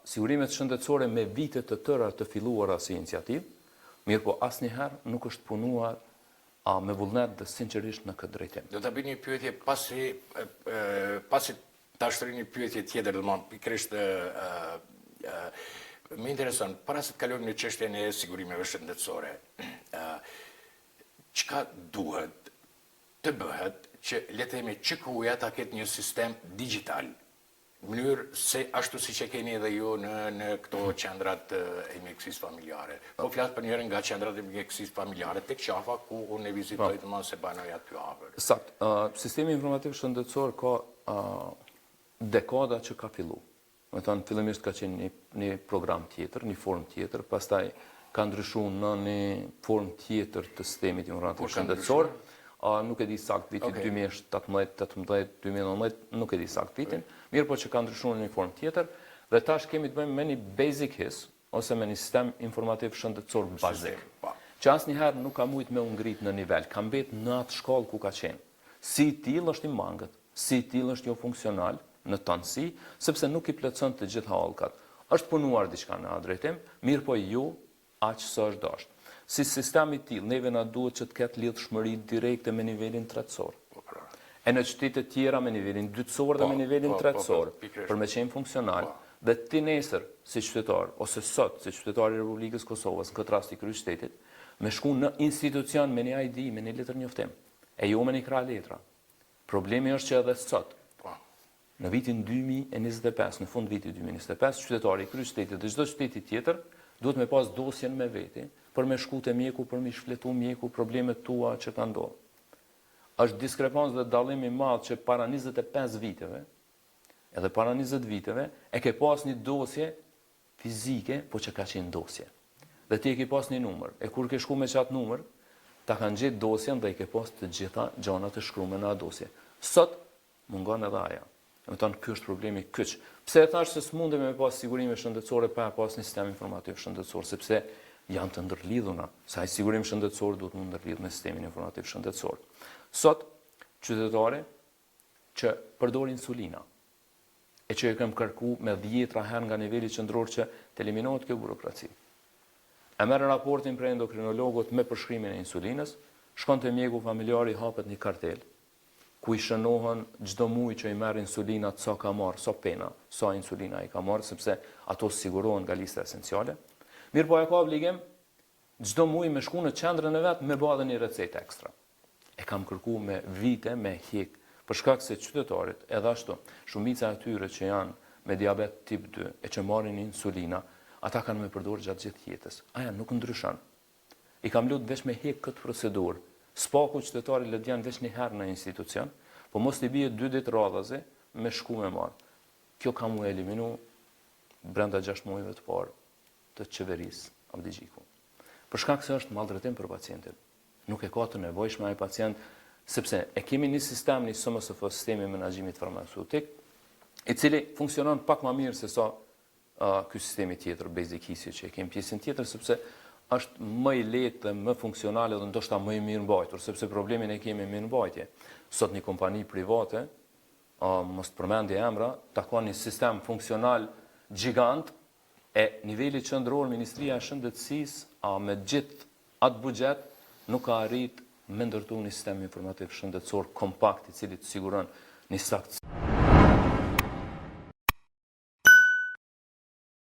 Sigurimet shëndetësore me vite të tëra të filluara si iniciativë, mirë po asnjëherë nuk është punuar me vullnet dhe sinqerisht në këtë drejtim. Do ta bëj një pyetje pasi ta shtoj një pyetje tjetër, domethënë pikërisht më intereson, para se të kalojmë në çështjen e sigurimeve shëndetësore, çka duhet të bëhet që le të themi QKU-ja ta ketë një sistem digjital, në mënyrë se ashtu siç e keni edhe ju në këto qendrat e mjekësisë familjare. Po flas për njërin nga qendrat e mjekësisë familjare tek qafa ku unë e vizitoj domosdoshmë se banoj aty afër. Sakt. Sistemi informativ shëndetësor ka dekada që ka fillu. Me thënë, fillimisht ka qenë një program tjetër, një form tjetër, pastaj ka ndryshuar në një form tjetër të sistemit informativ shëndetësor. Nuk e di sakt vitin 2017, 18, 2019, nuk e di sakt vitin, mirë po që ka ndryshuar në një form tjetër, dhe tash kemi të bëjmë me një basic HIS, ose me një sistem informativ shëndetësor bazik, që asnjëherë nuk ka mujt me u ngrit në nivel, ka mbet në atë shkollë ku ka qenë. Si tillë është i mangët, si tillë është jo funksional, në tanësi, sepse nuk i plotson të gjitha hallkat. Është punuar diçka në atë drejtim, mirë po ju aq sa është dashur. Si sistemi i tillë, neve na duhet që të ketë lidhshmëri direkte me nivelin tretësor. E në qytetet tjera me nivelin dytësor dhe me nivelin tretësor, për me qenë funksional, dhe ti nesër si qytetar ose sot si qytetar i Republikës Kosovës, në këtë rast i kryeqytetit, me shku në institucion me një ID, me një letër njoftim, e jo me një krah letra. Problemi është që edhe sot, në vitin 2025, në fund vitit 2025, qytetari i kryeqytetit dhe çdo qyteti tjetër duhet me pas dosjen me veti për me shku te mjeku, për me shfletu mjeku problemet tua që ka ndodhur. Është diskrepancë dhe dallim i madh që para 25 viteve, edhe para 20 viteve, e ke pas një dosje fizike, po që ka qenë dosje. Dhe ti e ke pas një numër. E kur ke shku me qatë numër, ta kanë gjetë dosjen dhe i ke pas të gjitha gjanat e shkrume në a dosje. Sot, mungon edhe aja. Me tonë, kjo është problemi kyç. Pse e thash se s'mundem me pas sigurime shëndetësore pa pas një sistem informativ shëndetësor, sepse janë të ndërlidhuna, sa i sigurim shëndetësor duhet më ndërlidh me sistemin informativ shëndetësor. Sot, qytetare që përdor insulina, e që e kem kërku me 10 herë nga niveli qendror që të eliminohet kjo burokraci. E merr raportin prej endokrinologut me përshkrimin e insulinës, shkon te mjeku familjari, hapet një kartel, ku i shënohen çdo muaj që i merr insulinat sa ka marr, sa pena, sa insulina i ka marr, sepse ato sigurohen nga lista esenciale. Mirë po e ka obligim çdo muaj me shku në qendrën e vet me bë edhe një recetë ekstra. E kam kërkuar me vite me hik, për shkak se qytetarit, edhe ashtu, shumica e tyre që janë me diabet tip 2 e që marrin insulina, ata kanë me përdorur gjatë gjithë jetës. Aja nuk ndryshon. I kam lutur veç me hik këtë procedurë. Spaku qytetari lëdjan veç një herë në institucion, po mos t'i bie 2 ditë radhazi me shku me marr. Kjo ka mu eliminu brenda 6 muajve të parë të qeverisë Abdigjiku. Për shkak se është maltretim për pacientin. Nuk e ka të nevojshme ai pacient, sepse e kemi një sistem, një SMSF, sistemi i menaxhimit farmaceutik, i cili funksionon pak më mirë se sa ky sistemi tjetër, basic HIS, që e kemi pjesën tjetër, sepse është më i lehtë dhe më funksionale dhe ndoshta më i mirë mbajtur, sepse problemin e kemi me mirëmbajtje. Sot një kompani private, mos të përmendi emra, ta ka një sistem funksional gjigant, e niveli qendror Ministria e Shëndetësisë me gjithë atë buxhet nuk ka arrit me ndërtu një sistem informativ shëndetësor kompakt i cili të siguron një saktësi.